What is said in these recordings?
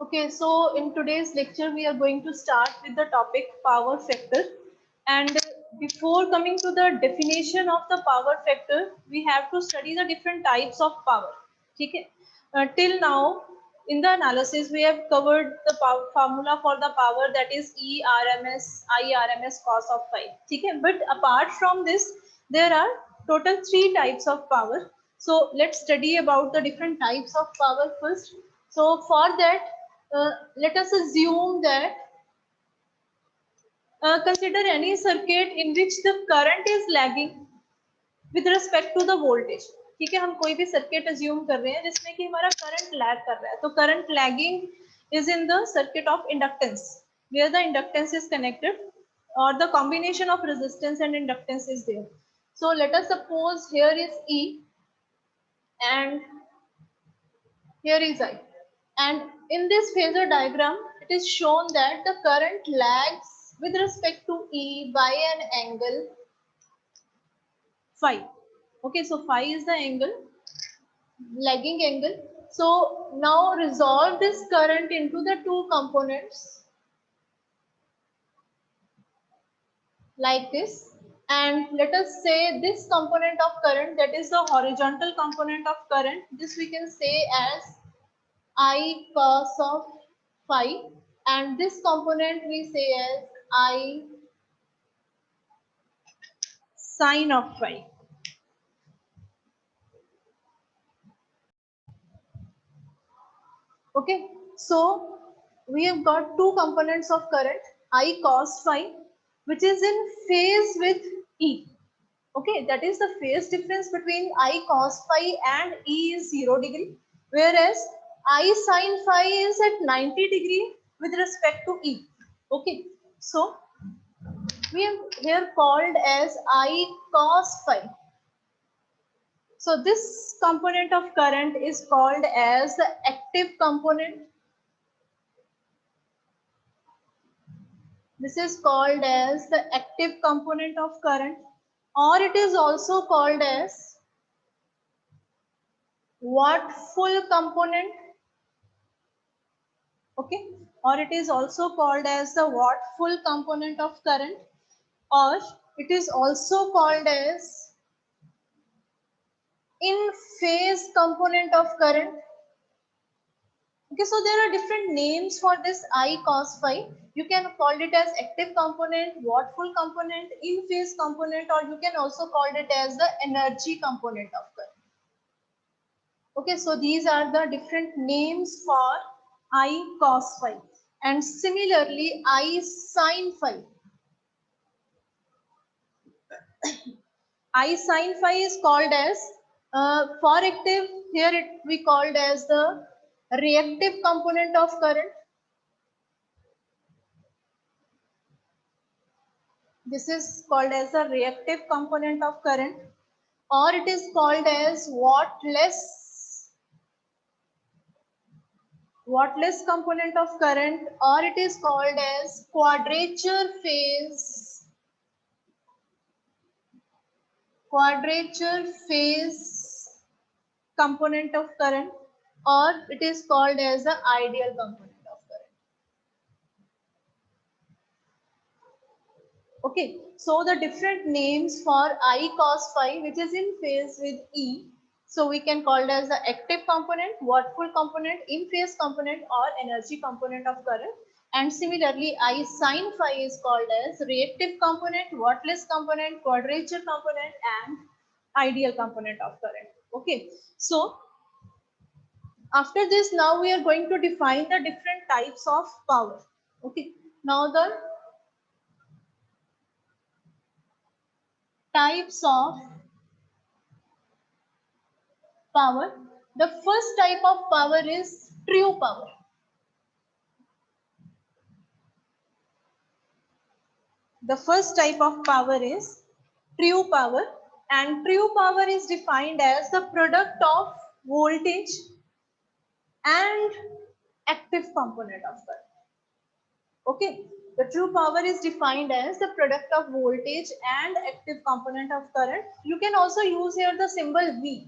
Okay, so in today's lecture, we are going to start with the topic power factor. And before coming to the definition of the power factor, we have to study the different types of power. Okay? Till now, in the analysis, we have covered the formula for the power, that is E RMS, I RMS cos of phi. Okay? But apart from this, there are total 3 types of power. So let's study about the different types of power first. So for that, let us assume that consider any circuit in which the current is lagging with respect to the voltage. ठीक है, हम कोई भी circuit assume कर रहे हैं जिसमें कि हमारा करंट लैग कर रहा है, तो current lagging is in the circuit of inductance where the inductance is connected or the combination of resistance and inductance is there. So let us suppose here is E and here is I. And in this phasor diagram, it is shown that the current lags with respect to E by an angle phi. Okay, so phi is the angle, lagging angle. So now resolve this current into the 2 components like this. And let us say this component of current, that is the horizontal component of current, this we can say as I cos of phi, and this component we say as I sin of phi. Okay, so we have got 2 components of current, I cos phi, which is in phase with E. Okay, that is the phase difference between I cos phi and E is 0 degree, whereas I sin phi is at 90 degree with respect to E. Okay, so we have here called as I cos phi. So this component of current is called as the active component. This is called as the active component of current, or it is also called as watt-full component. Okay, or it is also called as the watt-full component of current, or it is also called as in phase component of current. Okay, so there are different names for this I cos phi. You can call it as active component, watt-full component, in phase component, or you can also call it as the energy component of current. Okay, so these are the different names for I cos phi. And similarly, I sin phi. I sin phi is called as, for active, here we called as the reactive component of current. This is called as the reactive component of current, or it is called as wattless component of current, or it is called as quadrature phase component of current, or it is called as the ideal component of current. Okay, so the different names for I cos phi, which is in phase with E, so we can call it as the active component, watt-full component, in phase component, or energy component of current. And similarly, I sin phi is called as reactive component, wattless component, quadrature component, and ideal component of current. Okay, so after this, now we are going to define the different types of power. Okay, now the types of power. The first type of power is true power. The first type of power is true power, and true power is defined as the product of voltage and active component of current. Okay, the true power is defined as the product of voltage and active component of current. You can also use here the symbol V.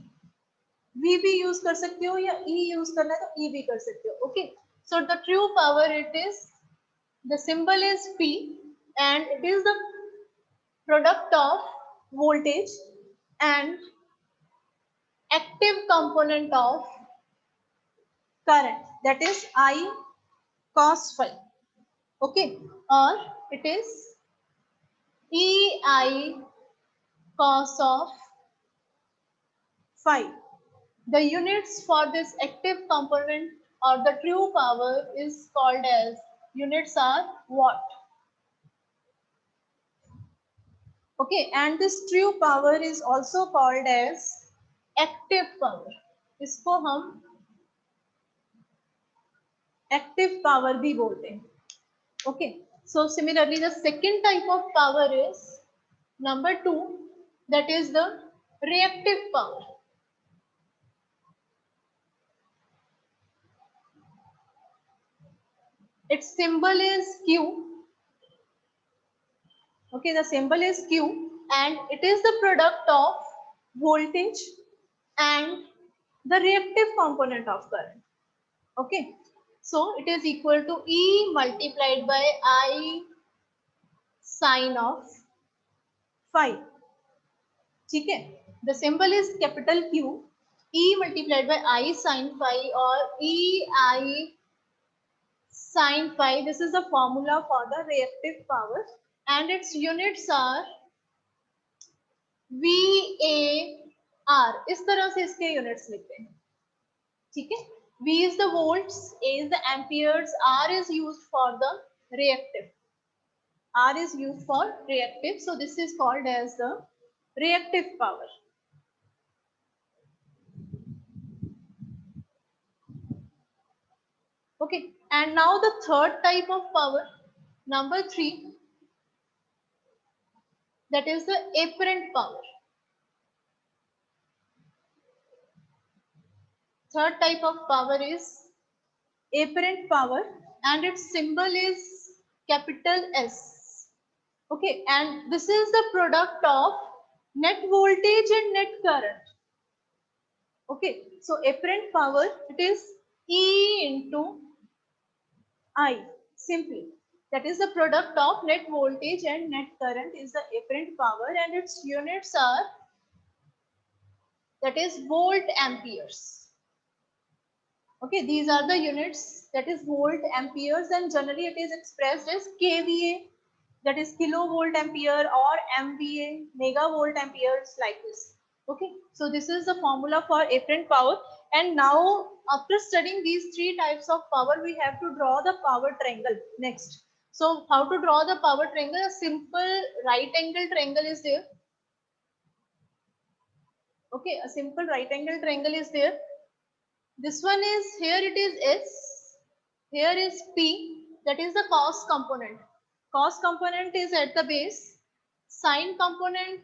V भी use कर सकते हो या E use करना है तो E भी कर सकते हो. Okay, so the true power it is, the symbol is P and it is the product of voltage and active component of current, that is I cos phi. Okay, or it is EI cos of phi. The units for this active component or the true power is called as, units are watt. Okay, and this true power is also called as active power. इसको हम active power भी बोलते हैं. Okay, so similarly the second type of power is number 2, that is the reactive power. Its symbol is Q. Okay, the symbol is Q and it is the product of voltage and the reactive component of current. Okay, so it is equal to E multiplied by I sin of phi. ठीक है, the symbol is capital Q, E multiplied by I sin phi or EI sin phi. This is the formula for the reactive power and its units are VAR. इस तरह से इसके units लिखते हैं. ठीक है, V is the volts, A is the amperes, R is used for the reactive. R is used for reactive, so this is called as the reactive power. Okay, and now the third type of power, number 3, that is the apparent power. Third type of power is apparent power and its symbol is capital S. Okay, and this is the product of net voltage and net current. Okay, so apparent power, it is E into I, simply. That is the product of net voltage and net current is the apparent power and its units are, that is volt amperes. Okay, these are the units, that is volt amperes, and generally it is expressed as kVA, that is kilovolt ampere, or MVA, megavolt amperes, like this. Okay, so this is the formula for apparent power. And now after studying these three types of power, we have to draw the power triangle next. So how to draw the power triangle? A simple right angle triangle is there. Okay, a simple right angle triangle is there. This one is, here it is S, here is P, that is the cos component. Cos component is at the base, sine component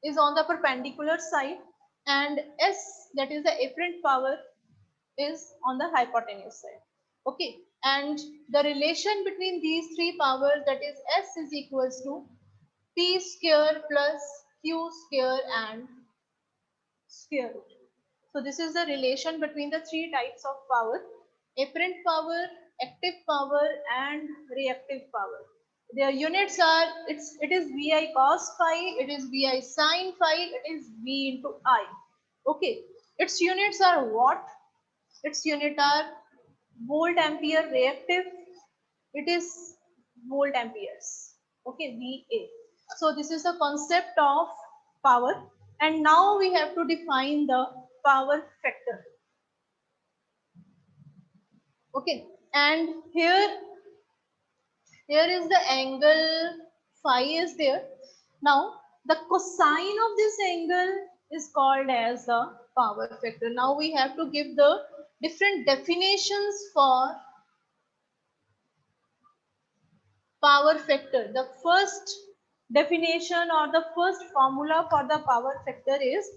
is on the perpendicular side, and S, that is the apparent power, is on the hypotenuse side. Okay, and the relation between these three powers, that is S is equals to P square plus Q square and square root. So this is the relation between the three types of power: apparent power, active power, and reactive power. Their units are, it is VI cos phi, it is VI sin phi, it is V into I. Okay, its units are watt, its unit are volt ampere. Reactive, it is volt amperes. Okay, VA. So this is the concept of power, and now we have to define the power factor. Okay, and here is the angle phi is there. Now the cosine of this angle is called as the power factor. Now we have to give the different definitions for power factor. The first definition or the first formula for the power factor is,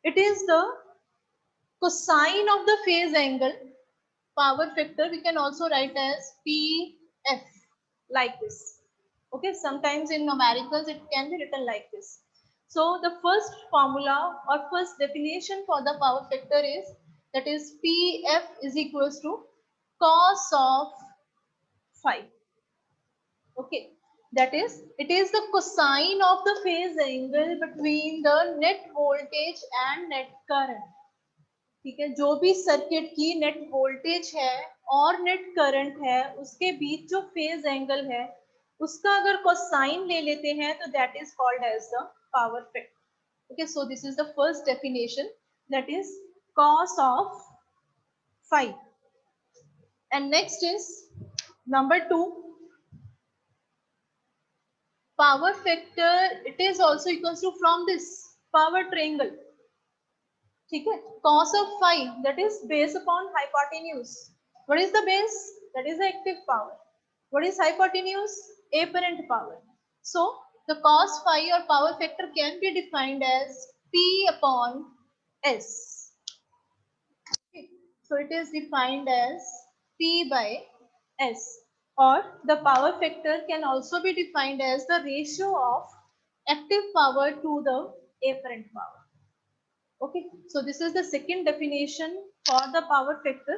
it is the cosine of the phase angle. Power factor we can also write as PF, like this. Okay, sometimes in numericals it can be written like this. So the first formula or first definition for the power factor is, that is PF is equals to cos of phi. Okay, that is, it is the cosine of the phase angle between the net voltage and net current. ठीक है, जो भी circuit की net voltage है और net current है उसके बीच जो फेज एंगल है उसका अगर कोसाइन ले लेते हैं तो that is called as the power factor. Okay, so this is the first definition, that is cos of phi. And next is number 2, power factor. It is also equals to from this power triangle. ठीक है, cos of phi, that is based upon hypotenuse. What is the base? That is the active power. What is hypotenuse? Apparent power. So the cos phi or power factor can be defined as P upon S. Okay. So it is defined as P by S, or the power factor can also be defined as the ratio of active power to the apparent power. Okay, so this is the second definition for the power factor.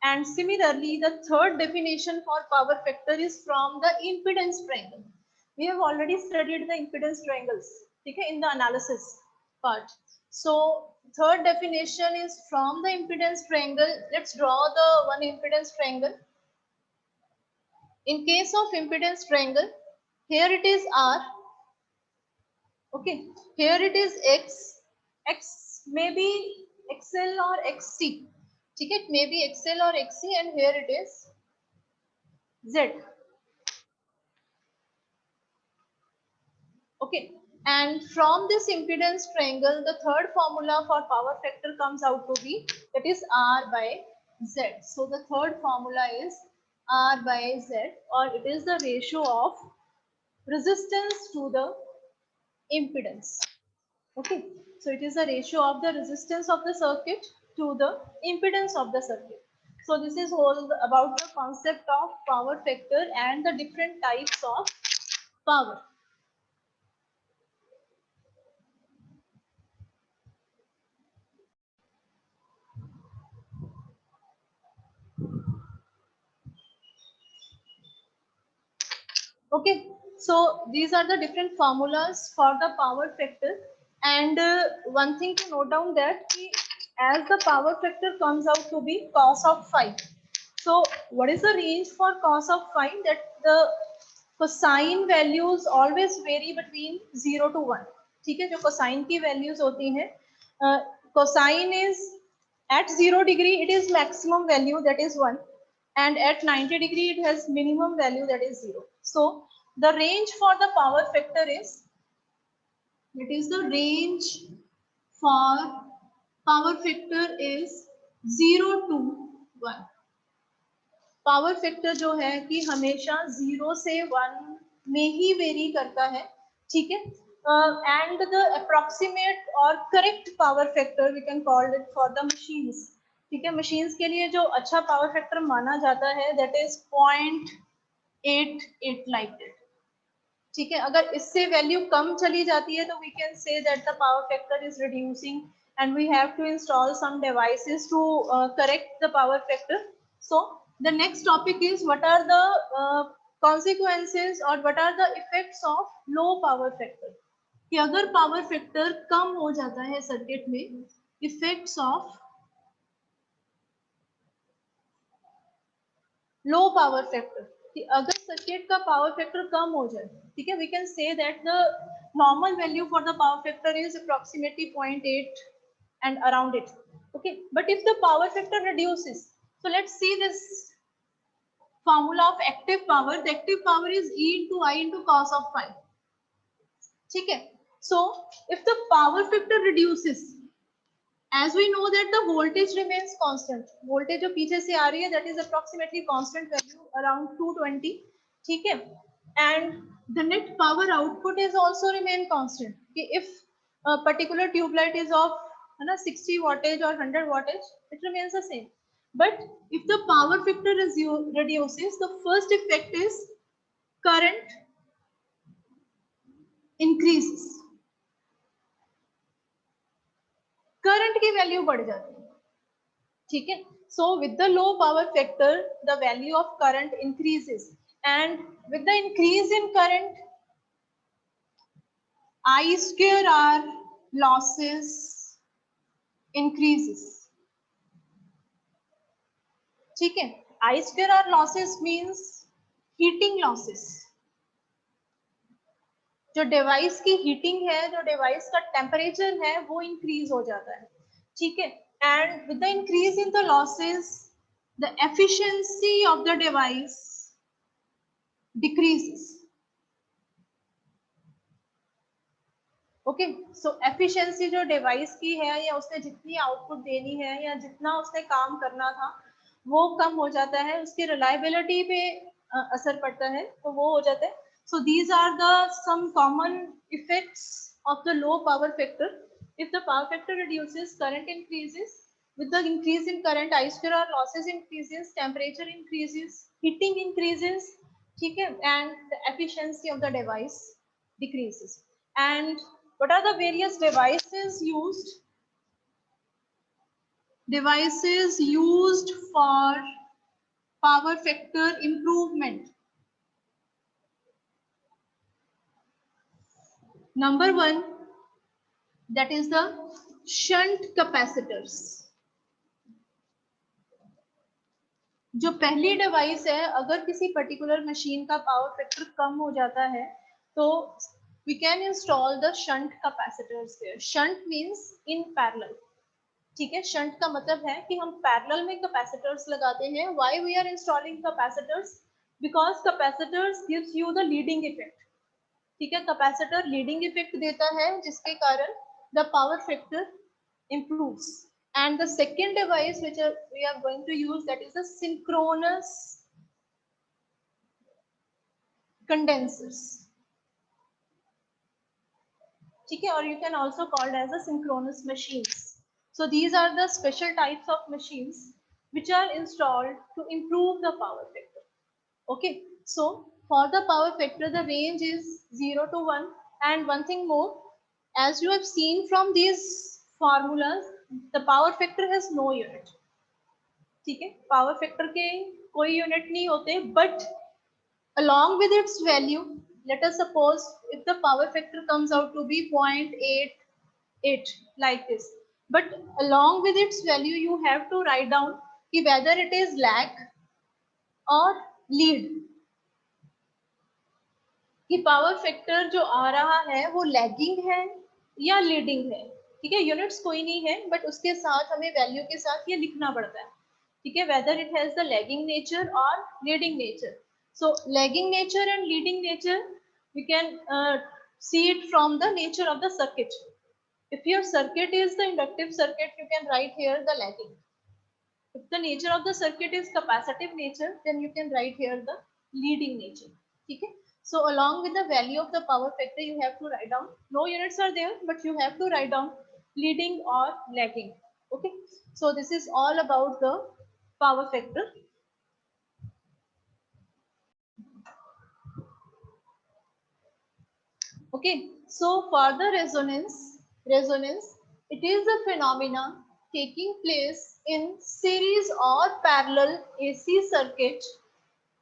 And similarly, the third definition for power factor is from the impedance triangle. We have already studied the impedance triangles, okay, in the analysis part. So third definition is from the impedance triangle. Let's draw the one impedance triangle. In case of impedance triangle, here it is R. Okay, here it is X. X may be XL or XC. ठीक है, it may be XL or XC, and here it is Z. Okay, and from this impedance triangle, the third formula for power factor comes out to be, that is R by Z. So the third formula is R by Z, or it is the ratio of resistance to the impedance. Okay, so it is a ratio of the resistance of the circuit to the impedance of the circuit. So this is all about the concept of power factor and the different types of power. Okay, so these are the different formulas for the power factor. And one thing to note down, that as the power factor comes out to be cos of phi. So what is the range for cos of phi? That the cosine values always vary between 0 to 1. ठीक है, जो cosine की values होती हैं, cosine is at 0 degree it is maximum value, that is 1, and at 90 degree it has minimum value, that is 0. So the range for the power factor is, it is the range for power factor is 0 to 1. Power factor जो है कि हमेशा 0 से 1 में ही very करता है, ठीक है. एंड द अप्रोक्सीमेट और correct power factor we can call it for the machines. ठीक है, मशीन्स के लिए जो अच्छा पावर फैक्टर माना जाता है, दैट इज 0.88 लाइक दैट. ठीक है, अगर इससे वैल्यू कम चली जाती है तो we can say that the power factor is reducing, and we have to install some devices to correct the power factor. So the next topic is, what are the consequences or what are the effects of low power factor. कि अगर power factor कम हो जाता है circuit में, effects of low power factor. कि अगर circuit का power factor कम हो जाए, ठीक है, we can say that the normal value for the power factor is approximately 0.8 and around it. Okay, but if the power factor reduces, so let's see this formula of active power. The active power is E into I into cos of phi. ठीक है, so if the power factor reduces, as we know that the voltage remains constant. Voltage जो पीछे से आ रही है, that is approximately constant value around 220. ठीक है, and the net power output is also remain constant. कि if a particular tube light is of 60 wattage or 100 wattage, it remains the same. But if the power factor reduces, the first effect is current increases. Current की value बढ़ जाती है, ठीक है। So with the low power factor the value of current increases and with the increase in current I square R losses increases, ठीक है। I square R losses means heating losses, जो device की heating है, जो device का temperature है वो increase हो जाता है, ठीक है। And with the increase in the losses the efficiency of the device decreases, okay. So efficiency जो डिवाइस की है या उसने जितनी आउटपुट देनी है या जितना उसने काम करना था वो कम हो जाता है, उसकी रिलायबिलिटी पे असर पड़ता है, तो वो हो जाता है। So these are the some common effects of the low power factor. If the power factor reduces current increases, with the increase in current I square R losses increases, temperature increases, heating increases, ठीक है, and the efficiency of the device decreases. And what are the various devices used? Devices used for power factor improvement. Number one, that is the shunt capacitors. जो पहली device है, अगर किसी particular machine का power factor कम हो जाता है तो we can install the shunt capacitors there. Shunt means in parallel, ठीक है। शंट का मतलब है कि हम पैरेलल में कैपेसिटर्स लगाते हैं। Why we are installing capacitors? Because capacitors gives you the leading effect, ठीक है। कैपेसिटर लीडिंग इफेक्ट देता है जिसके कारण the power factor improves. And the second device which we are going to use, that is the synchronous condensers, ठीक है, or you can also call it as the synchronous machines. So these are the special types of machines which are installed to improve the power factor. Okay, so for the power factor the range is 0 to 1. And one thing more, as you have seen from these formulas, the power factor has no unit, ठीक है। Power factor के कोई unit नहीं होते, but along with its value, let us suppose if the power factor comes out to be 0.88 like this, but along with its value you have to write down कि whether it is lag or lead, कि power factor जो आ रहा है वो lagging है या leading है, ठीक है। यूनिट्स कोई नहीं है, बट उसके साथ हमें वैल्यू के साथ ये लिखना पड़ता है, ठीक है, whether it has the lagging nature और leading nature. So lagging nature and leading nature we can see it from the nature of the circuit. If your circuit is the inductive circuit, you can write here the lagging. If the nature of the circuit is capacitive nature, then you can write here the leading nature. Okay. So along with the value of the power factor, you have to write down. No units are there, but you have to write down leading or lagging. Okay. So this is all about the power factor. Okay. So for the resonance, it is a phenomena taking place in series or parallel AC circuit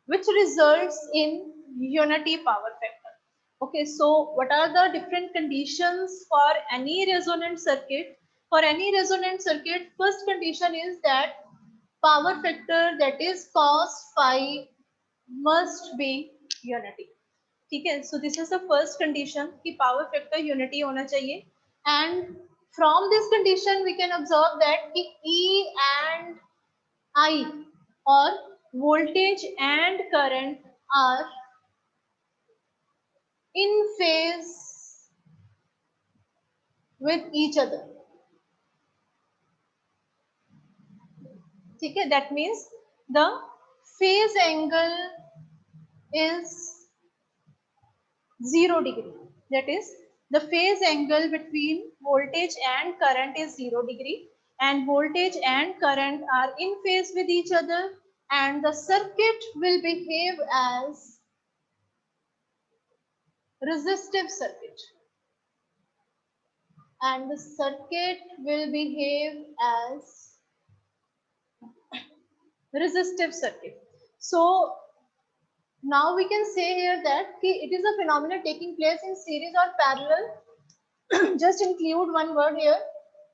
which results in unity power factor. Okay, so what are the different conditions for any resonant circuit? For any resonant circuit, first condition is that power factor, that is cos phi, must be unity. ठीक है, so this is the first condition कि power factor unity होना चाहिए. And from this condition we can observe that कि E and I, or voltage and current, are in phase with each other. ठीक है, that means the phase angle is 0 degree. That is, the phase angle between voltage and current is 0 degree, and voltage and current are in phase with each other, and the circuit will behave as resistive circuit. and the circuit will behave as resistive circuit. So now we can say here that it is a phenomenon taking place in series or parallel. Just include one word here,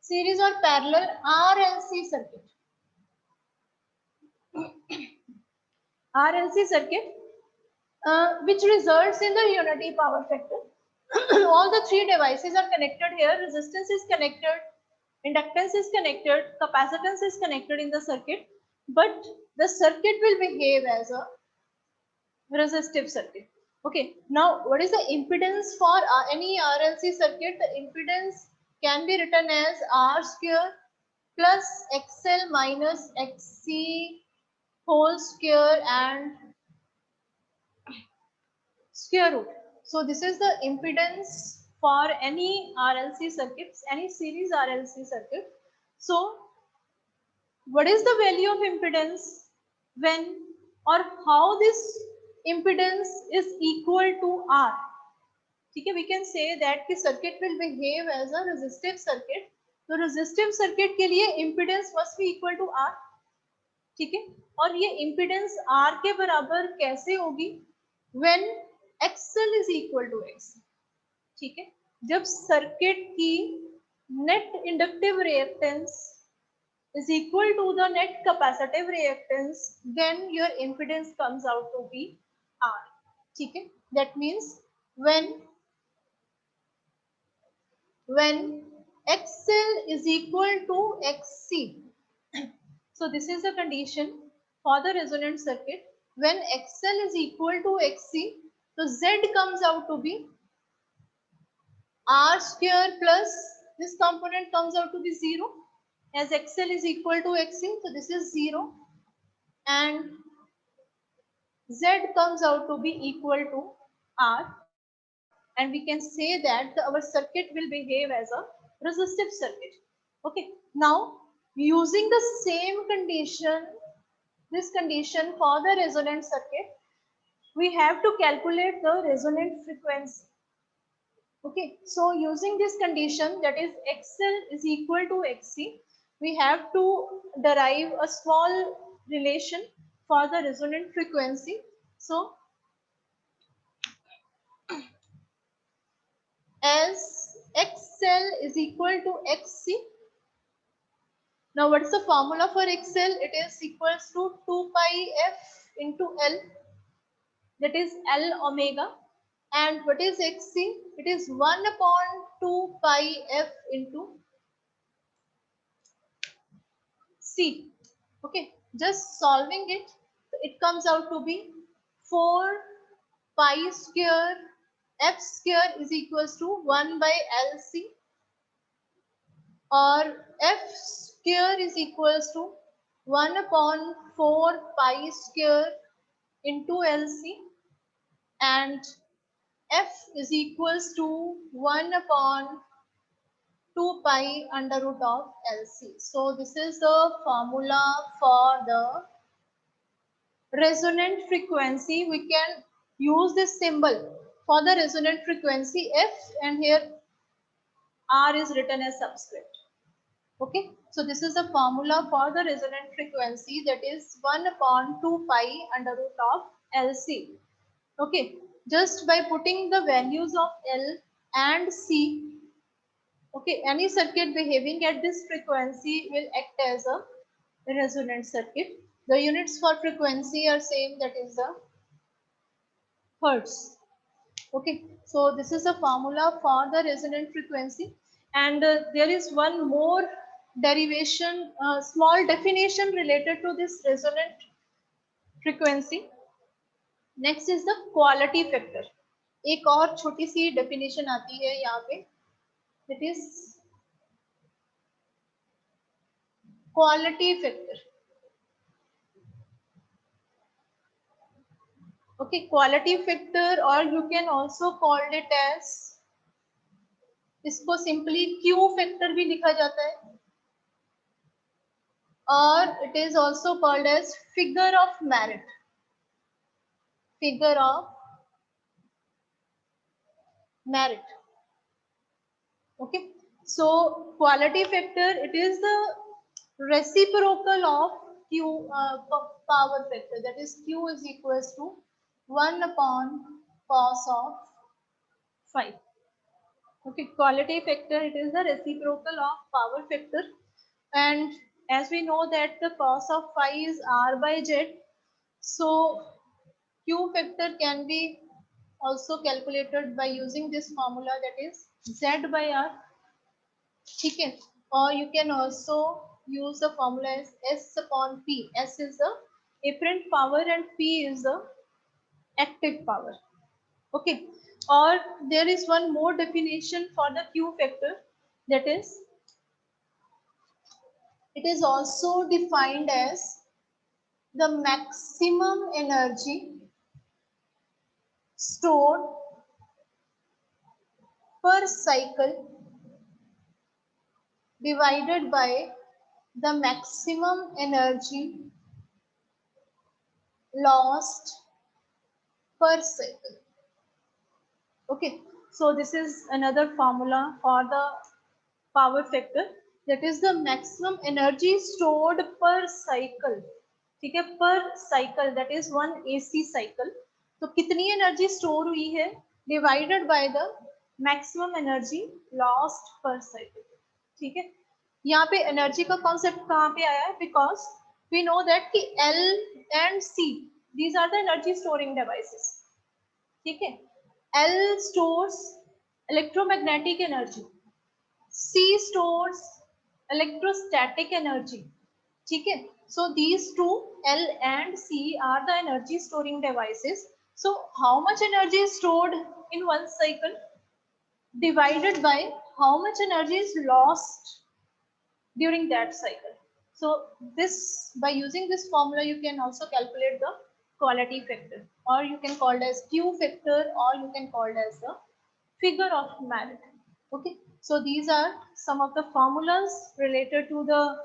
series or parallel RLC circuit. RLC circuit, which results in the unity power factor. All the three devices are connected here. Resistance is connected, inductance is connected, capacitance is connected in the circuit, but the circuit will behave as a resistive circuit. Okay, now what is the impedance for any RLC circuit? The impedance can be written as R square plus XL minus XC whole square and square root. So this is the impedance for any RLC circuits, any series RLC circuit. So what is the value of impedance when or how this impedance is equal to R? Okay, we can say that the circuit will behave as a resistive circuit. तो resistive circuit के लिए impedance must be equal to R. ठीक है, और ये impedance R के बराबर कैसे होगी? When XL is equal to XC. ठीक है, जब सर्किट की net inductive reactance is equal to the net capacitive reactance, then your impedance comes out to be R. ठीक है, that means when XL is equal to XC. So this is the condition for the resonant circuit. When XL is equal to XC, so Z comes out to be R square plus this component comes out to be 0, as XL is equal to XC, so this is 0, and Z comes out to be equal to R, and we can say that our circuit will behave as a resistive circuit. Okay, now using the same condition, this condition for the resonant circuit, we have to calculate the resonant frequency. Okay, so using this condition, that is XL is equal to XC, we have to derive a small relation for the resonant frequency. So as XL is equal to XC, now what is the formula for XL? It is equals to 2 pi f into L, that is L omega. And what is XC? It is 1 upon 2 pi f into C. Okay, just solving it, it comes out to be 4 pi square f square is equals to 1 by LC, or f square is equals to 1 upon 4 pi square into LC, and f is equals to 1 upon 2 pi under root of LC. So this is the formula for the resonant frequency. We can use this symbol for the resonant frequency f, and here R is written as subscript. Okay, so this is the formula for the resonant frequency, that is 1 upon 2 pi under root of LC. Okay, just by putting the values of L and C, okay, any circuit behaving at this frequency will act as a resonant circuit. The units for frequency are same, that is the hertz. Okay, so this is the formula for the resonant frequency, and there is one more derivation, small definition related to this resonant frequency. Next is the quality factor. एक और छोटी सी definition आती है यहाँ पे, that is quality factor. Okay, quality factor, or you can also call it as, इसको simply Q factor भी लिखा जाता है, or it is also called as figure of merit. Figure of merit. Okay, So quality factor, it is the reciprocal of Q power factor, that is Q is equals to 1 upon cos of phi. Okay, quality factor, it is the reciprocal of power factor, and as we know that the cos of phi is R by Z, so Q factor can be also calculated by using this formula, that is Z by R. Okay, or you can also use the formula as S upon P. S is the apparent power and P is the active power. Okay, or there is one more definition for the Q factor, that is it is also defined as the maximum energy stored per cycle divided by the maximum energy lost per cycle. Okay, so this is another formula for the power factor, that is the maximum energy stored per cycle. ठीक है, per cycle, that is one AC cycle. तो कितनी energy store हुई है divided by the maximum energy lost पर cycle. ठीक है, यहाँ पे एनर्जी का कॉन्सेप्ट कहाँ पे आया है, बिकॉज वी नो दैट कि L and C these are the energy storing devices. ठीक है, L stores electromagnetic energy, C stores electrostatic energy. ठीक है, so these two L and C are the energy storing devices. So how much energy is stored in one cycle divided by how much energy is lost during that cycle. So this, by using this formula, you can also calculate the quality factor, or you can call it as Q factor, or you can call it as the figure of merit. Okay, so these are some of the formulas related to the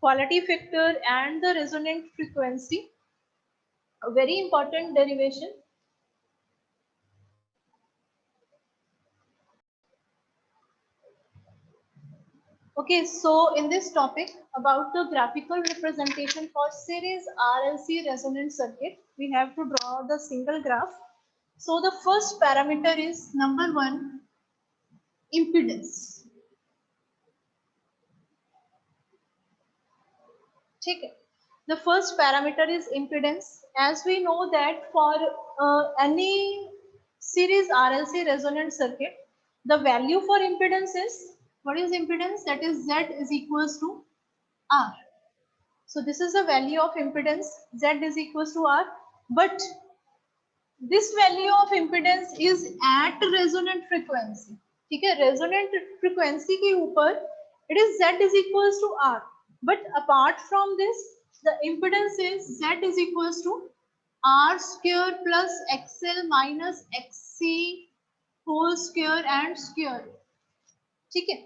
quality factor and the resonant frequency, a very important derivation. Okay, so in this topic about the graphical representation for series RLC resonant circuit, we have to draw the single graph. So the first parameter is number 1, impedance. Okay. The first parameter is impedance. As we know that for any series RLC resonant circuit, the value for impedance is, what is impedance? That is Z is equals to R. So this is the value of impedance, Z is equals to R. But this value of impedance is at resonant frequency. ठीक है, resonant frequency के ऊपर it is Z is equals to R. But apart from this, the impedance is Z is equals to R square plus XL minus XC whole square and square. ठीक है,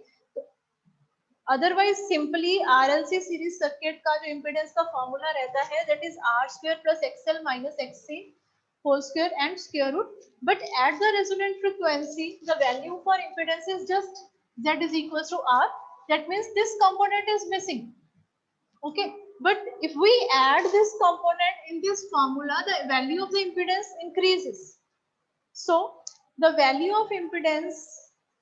otherwise simply RLC series circuit का जो impedance का formula रहता है, that is R square plus XL minus XC whole square and square root. But at the resonant frequency the value for impedance is just Z is equals to R. That means this component is missing. Okay, but if we add this component in this formula, the value of the impedance increases. So the value of impedance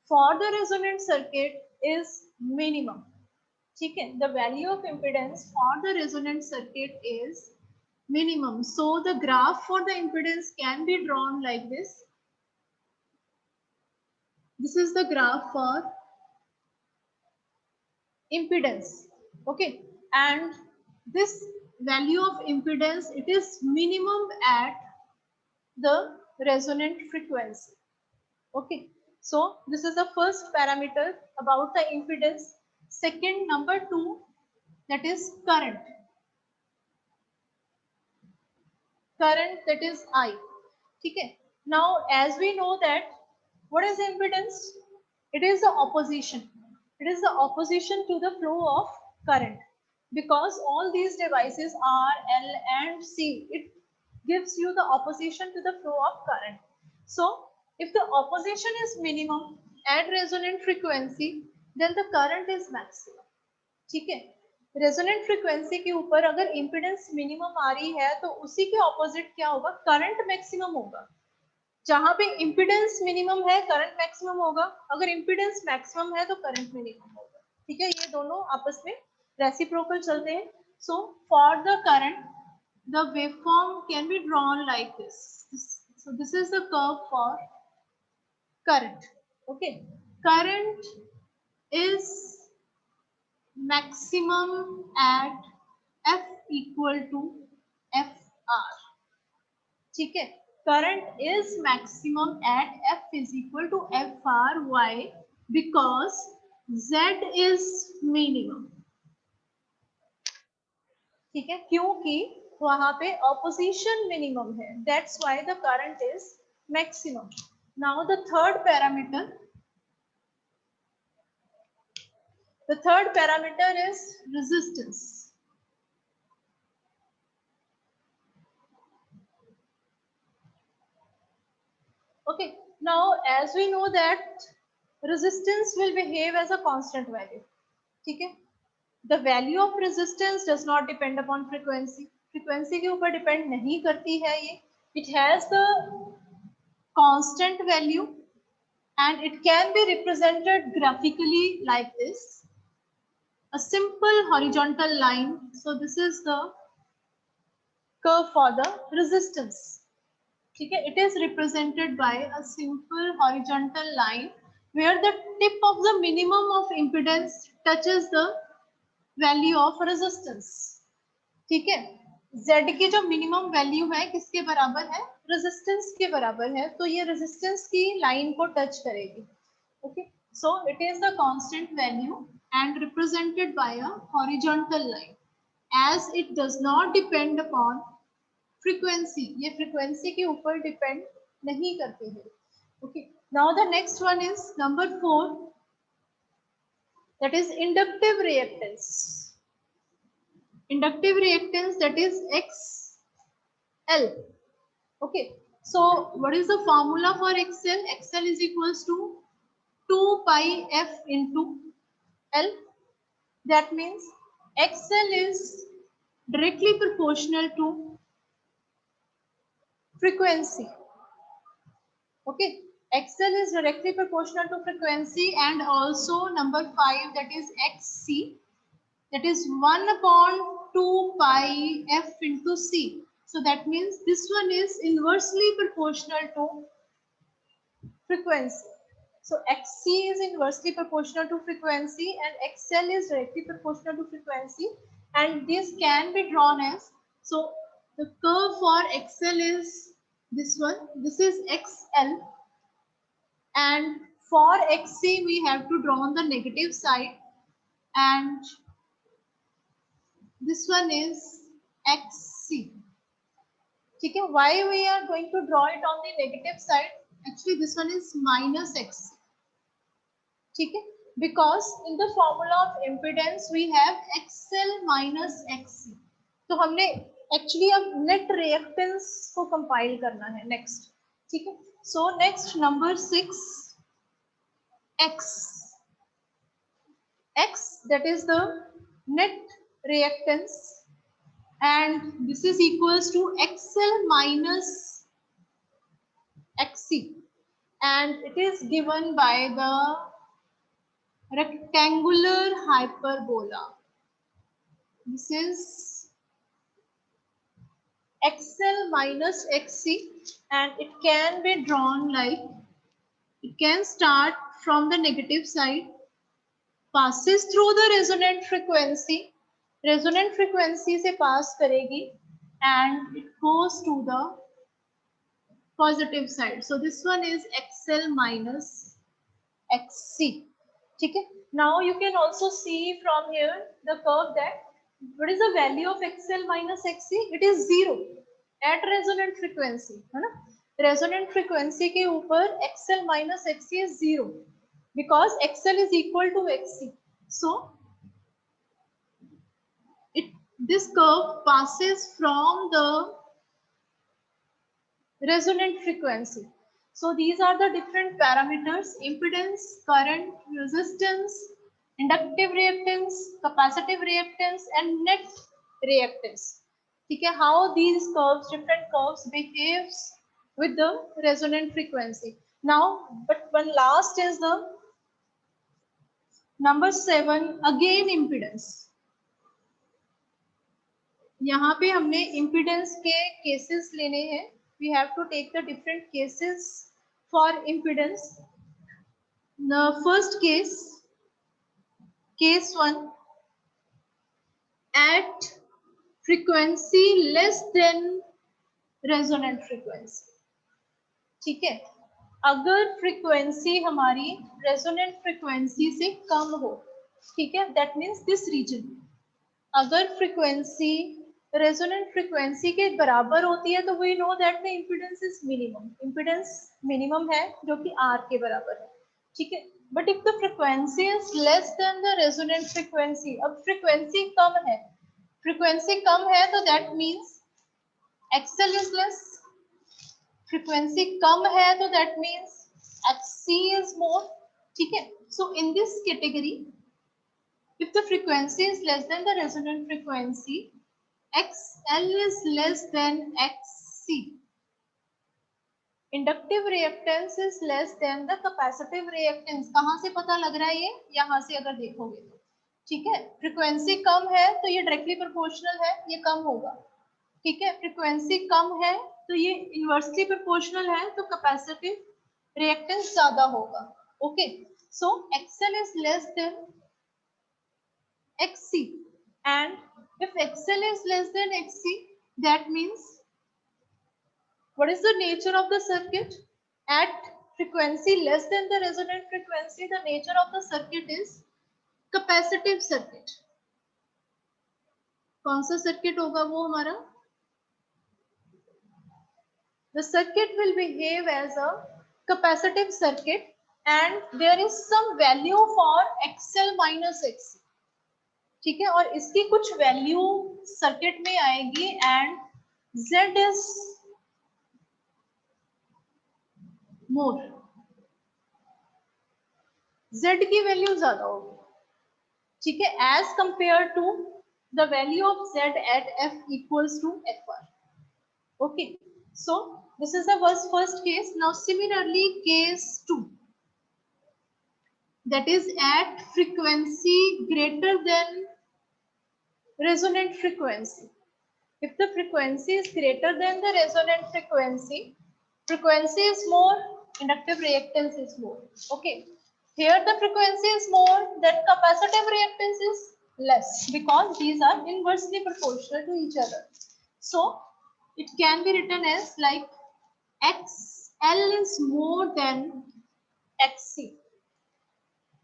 for the resonant circuit is minimum. ठीक है, the value of impedance for the resonant circuit is minimum. So the graph for the impedance can be drawn like this. This is the graph for impedance. Okay, and this value of impedance, it is minimum at the resonant frequency. Okay, so this is the first parameter about the impedance. Second, number 2, that is current. Current, that is I. Okay, now as we know that what is impedance? It is the opposition. It is the opposition to the flow of current, because all these devices are L and C. It gives you the opposition to the flow of current. So if the opposition is minimum at resonant frequency, then the current is maximum. ठीक है, resonant frequency के ऊपर अगर impedance minimum आ रही है तो उसी के ऑपोजिट क्या होगा, करंट मैक्सिमम होगा. जहां पे इम्पीडेंस मिनिमम है करंट मैक्सिमम होगा, अगर इम्पीडेंस मैक्सिमम है तो करंट मिनिमम होगा. ठीक है, ये दोनों आपस में रेसिप्रोकल चलते हैं. So for the current the waveform can be drawn like this. So this is the curve for current. Okay, current is maximum at F equal to FR. ठीक है, current is maximum at F is equal to FR. Why? Because Z is minimum. ठीक है, क्योंकि वहां पे opposition minimum है. That's why the current is maximum. Now the third parameter. The third parameter is resistance. Okay, now as we know that resistance will behave as a constant value. ठीक है, the value of resistance does not depend upon frequency. Frequency के ऊपर depend नहीं करती है ये. It has the constant value and it can be represented graphically like this. A simple horizontal line. So this is the curve for the resistance. ठीक है, it is represented by a simple horizontal line where the tip of the minimum of impedance touches the value of resistance. ठीक है, Z की जो minimum value है किसके बराबर है, रेजिस्टेंस के बराबर है, तो ये रेजिस्टेंस की लाइन को टच करेगी. Okay, so it is the constant value and represented by a horizontal line as it does not depend upon frequency. ये फ्रीक्वेंसी के ऊपर डिपेंड नहीं करती है. Okay, now the next one is number 4, that is inductive reactance. Inductive reactance, that is XL. Okay, so what is the formula for XL? XL is equals to 2 pi F into L. That means XL is directly proportional to frequency. Okay, XL is directly proportional to frequency, and also number 5, that is XC, that is 1 upon 2 pi F into C. So that means this one is inversely proportional to frequency. So XC is inversely proportional to frequency and XL is directly proportional to frequency, and this can be drawn as, so the curve for XL is this one, this is XL, and for XC we have to draw on the negative side, and this one is XC. ठीक है, why we are going to draw it on the negative side? Actually this one is minus XC. ठीक है, because in the formula of impedance we have XL minus XC. तो हमने actually अब net reactance को compile करना है next. ठीक है, so next number 6, X. X, that is the net reactance, and this is equals to XL minus XC, and it is given by the rectangular hyperbola. This is XL minus XC, and it can be drawn like, it can start from the negative side, passes through the resonant frequency, resonant frequency से pass करेगी, and it goes to the positive side. So this one is XL minus XC. ठीक है, now you can also see from here the curve that what is the value of XL minus XC? It is 0 at resonant frequency, है ना. resonant frequency के ऊपर XL minus XC is 0 because XL is equal to XC. So this curve passes from the resonant frequency. So these are the different parameters: impedance, current, resistance, inductive reactance, capacitive reactance and net reactance. ठीक है, how these curves, different curves behaves with the resonant frequency. Now, but one last is the number 7, again impedance. यहाँ पे हमने impedance के cases लेने हैं. We have to take the different cases for impedance. The first case, case 1, at frequency less than resonant frequency. ठीक है, अगर frequency हमारी resonant frequency से कम हो, ठीक है, that means this region. अगर frequency resonant frequency के बराबर होती है तो we know that the impedance is minimum. Impedance minimum है जो कि R के बराबर है, ठीक है. But if the frequency is less than the resonant frequency, अब frequency कम है, frequency कम है तो that means XL is less. Frequency कम है तो that means XC is more, ठीक है. So in this category, if the frequency is less than the resonant frequency, XL is less than XC. Inductive reactance is less than the capacitive reactance. कहाँ से पता लग रहा है ये? यहाँ से अगर देखोगे तो, ठीक है. फ्रीक्वेंसी कम है तो ये डायरेक्टली प्रोपोर्शनल है, ये कम होगा, ठीक है. फ्रीक्वेंसी कम है तो ये इनवर्सली प्रोपोर्शनल है, तो कैपेसिटिव रिएक्टेंस ज्यादा होगा. Okay, so XL is less than एक्ससी, and if XL is less than एक्ससी, that means what is the nature of the circuit? At frequency less than the resonant frequency, the nature of the circuit is capacitive circuit. कौन सा circuit होगा वो हमारा? The circuit will behave as a capacitive circuit and there is some value for XL minus XC. ठीक है, और इसकी कुछ value circuit में आएगी and Z is मोर, Z की वैल्यू ज्यादा होगी, ठीक है, as compare to the value of Z at F equals to FR. Okay, so this is the first case. Now similarly case 2, that is at frequency greater than resonant frequency. If the frequency is greater than the resonant frequency, frequency is more, inductive reactance is more. Okay, here the frequency is more, then capacitive reactance is less because these are inversely proportional to each other. So it can be written as like XL is more than XC.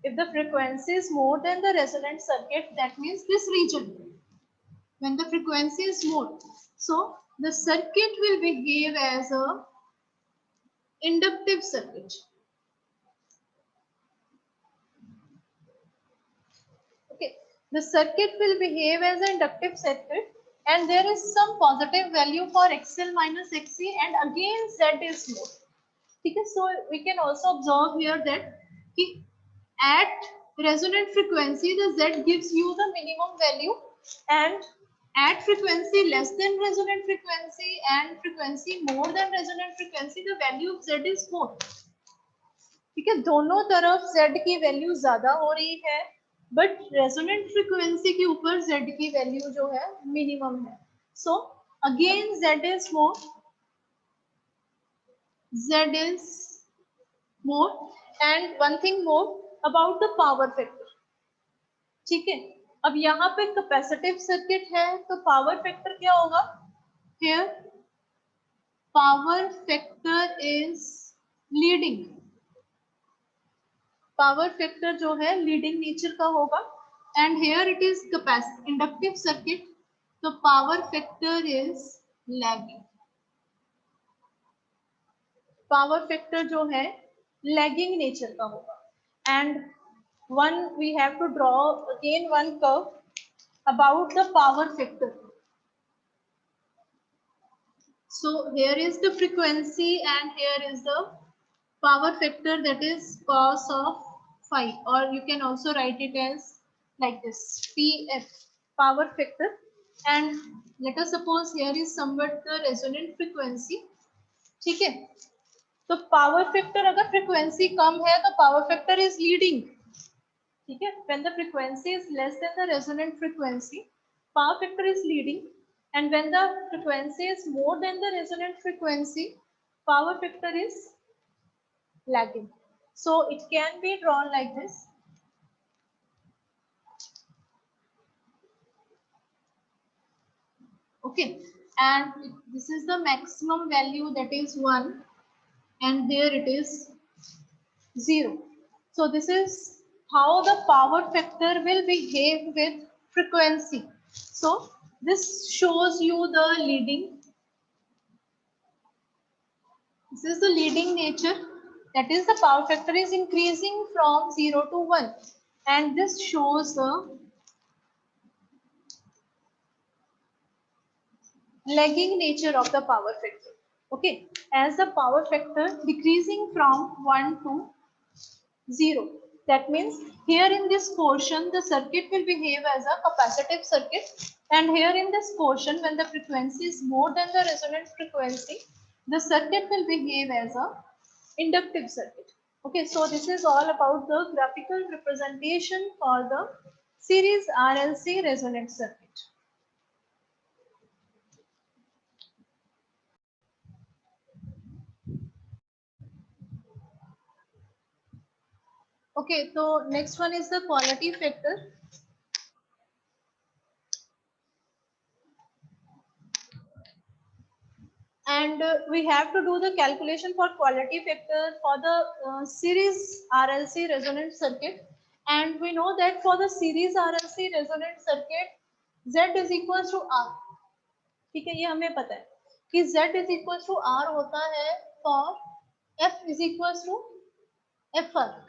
If the frequency is more than the resonant circuit, that means this region, when the frequency is more, so the circuit will behave as a inductive circuit. Okay, the circuit will behave as an inductive circuit and there is some positive value for XL minus XC and again Z is more. Okay, so we can also observe here that at resonant frequency the Z gives you the minimum value and at frequency less than resonant frequency and frequency more than resonant frequency, the value of Z is more. ठीक है, दोनों तरफ Z की value ज्यादा हो रही है, but resonant frequency के ऊपर Z की वैल्यू जो है मिनिमम है. So again Z is more, Z is more, and one thing more about the power factor. ठीक है, अब यहाँ पे कैपेसिटिव सर्किट है तो पावर फैक्टर क्या होगा? Here power factor is leading. Power factor जो है लीडिंग नेचर का होगा and here it is inductive circuit, तो power factor is lagging. Power factor जो है लैगिंग नेचर का होगा. And one we have to draw again one curve about the power factor. So here is the frequency and here is the power factor, that is cos of phi, or you can also write it as like this, PF, power factor. And let us suppose here is somewhat the resonant frequency. ठीक है, तो power factor अगर frequency कम है तो power factor is leading. ठीक है, when the frequency is less than the resonant frequency, power factor is leading, and when the frequency is more than the resonant frequency, power factor is lagging. So it can be drawn like this. Okay, and this is the maximum value, that is 1, and here it is 0. So this is how the power factor will behave with frequency. So this shows you the leading. This is the leading nature. That is, the power factor is increasing from 0 to 1. And this shows the lagging nature of the power factor. Okay, as the power factor decreasing from 1 to 0. That means here in this portion, the circuit will behave as a capacitive circuit. And here in this portion, when the frequency is more than the resonant frequency, the circuit will behave as a inductive circuit. Okay, so this is all about the graphical representation for the series RLC resonant circuit. Okay, so next one is the quality factor. And we have to do the calculation for quality factor for the series RLC resonant circuit. And we know that for the series RLC resonant circuit, Z is equals to R. ठीक है, ये हमें पता है कि Z is equals to R होता है for F is equals to FR.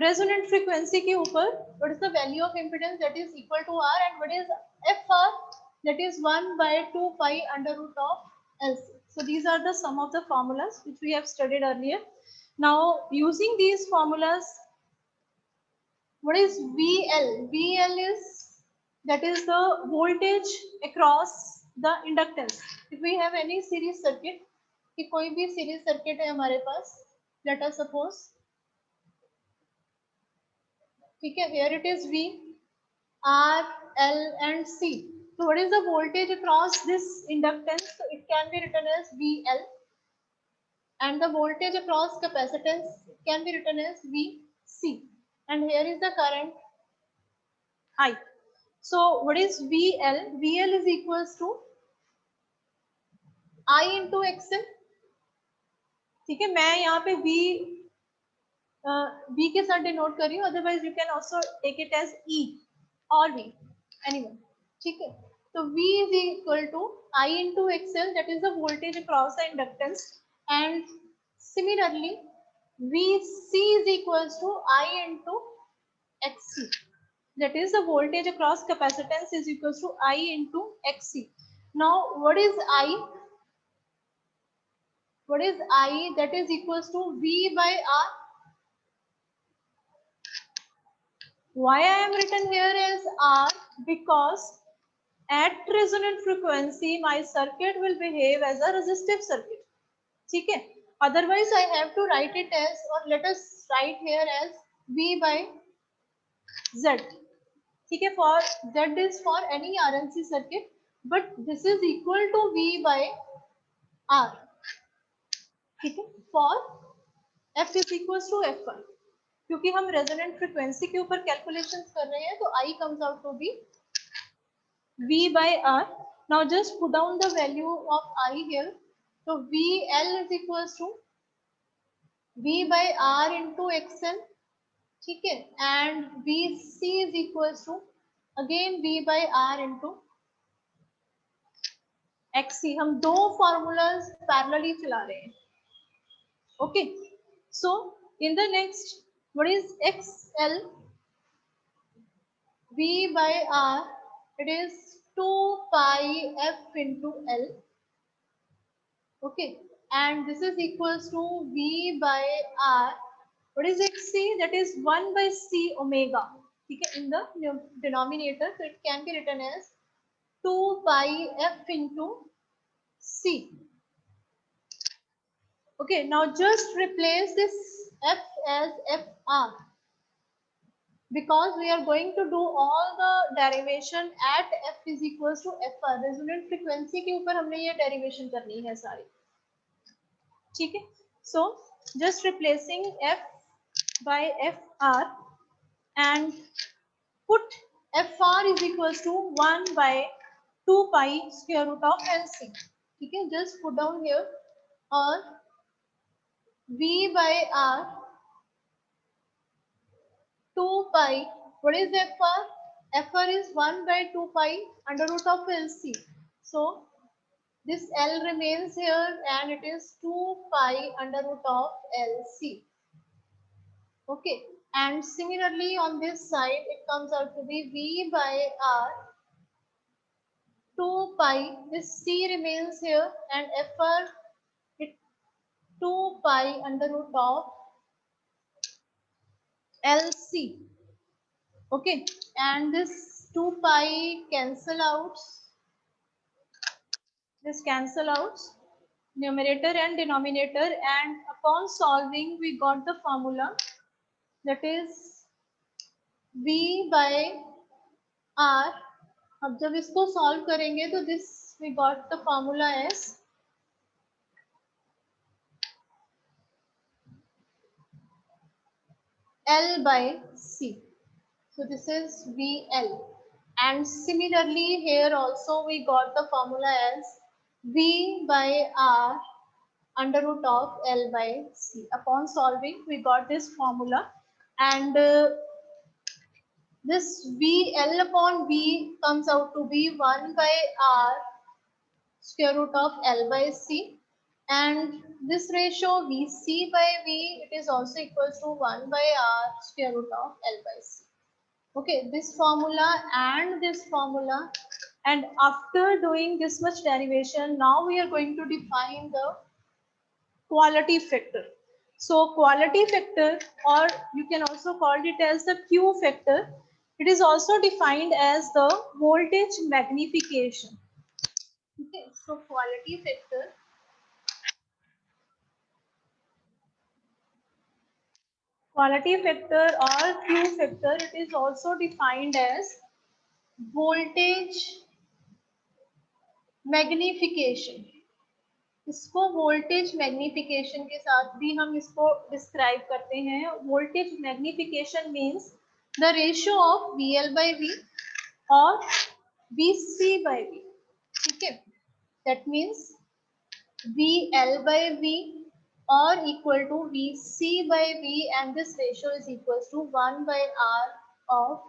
Resonant frequency के ऊपर what is the value of impedance that is equal to R, and what is FR, that is 1 by 2 pi under root of LC. So these are the sum of the formulas which we have studied earlier. Now using these formulas, what is VL? VL is, that is the voltage across the inductance. If we have any series circuit, कि कोई भी series circuit है हमारे पास, let us suppose, ठीक है, here it is V, R, L and C. So what is the voltage across this inductance? So it can be written as VL, and the voltage across capacitance can be written as VC. And here is the current I. So what is VL? VL is equals to I into XL. ठीक है, मैं यहाँ पे V के साथ denote कर रही हूँ, otherwise you can also take it as E और V, एनीवन. ठीक है, तो V is equal to I into XL, that is the voltage across the inductance, and similarly VC is equals to I into XC, that is the voltage across capacitance is equals to I into XC. Now what is I? What is I? That is equals to V by R. Why I am written here as R? Because at resonant frequency my circuit will behave as a resistive circuit. ठीक है, otherwise I have to write it as, or let us write here as V by Z. ठीक है, for Z is for any RLC circuit, but this is equal to V by R. ठीक है, for F is equals to F1. क्योंकि हम resonant frequency के ऊपर calculations कर रहे हैं, तो I comes out to be V by R. Now just put down the value of I here. So VL is equals to V by R into XL. ठीक है, and VC is equals to again V by R into XC. हम दो formulas parallelly चला रहे हैं. Okay, so in the next, what is XL? V by R, it is 2 pi F into L. Okay, and this is equals to V by R, What is XC? That is 1 by C omega. Okay, in the denominator, so it can be written as 2 pi F into C. Okay, now just replace this F as FR, because we are going to do all the derivation at F is equals to FR. Resonant frequency के ऊपर हमने ये derivation करनी है सारी. ठीक है, so just replacing F by FR and put FR is equals to 1 by 2 pi square root of LC. ठीक है, just put down here, और V by R 2 pi. What is FR? FR is 1 by 2 pi under root of LC. So this L remains here and it is 2 pi under root of LC. Okay, and similarly on this side it comes out to be V by R 2 pi. This C remains here and FR it 2 pi under root of LC. Okay, and this 2 pi cancel out. This cancel out numerator and denominator, and upon solving we got the formula, that is V by R. अब जब इसको solve करेंगे तो this we got the formula as L by C. So this is VL, and similarly here also we got the formula as V by R under root of L by C. Upon solving we got this formula, and this VL upon V comes out to be 1 by R square root of L by C, and this ratio VC by V, it is also equals to 1 by R square root of L by C. Okay, this formula and this formula, and after doing this much derivation, now we are going to define the quality factor. So quality factor, or you can also call it as the Q factor, it is also defined as the voltage magnification. Okay, so quality factor, or Q factor, it is also defined as voltage magnification. इसको voltage magnification के साथ भी हम इसको describe करते हैं. Voltage magnification means the ratio of VL by V और VC by V. ठीक है, that means VL by V or equal to VC by V, and this ratio is equals to 1 by R of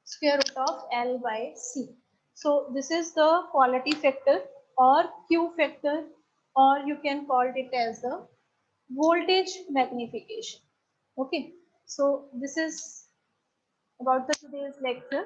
square root of L by C. So this is the quality factor or Q factor, or you can call it as the voltage magnification. Okay, so this is about the today's lecture.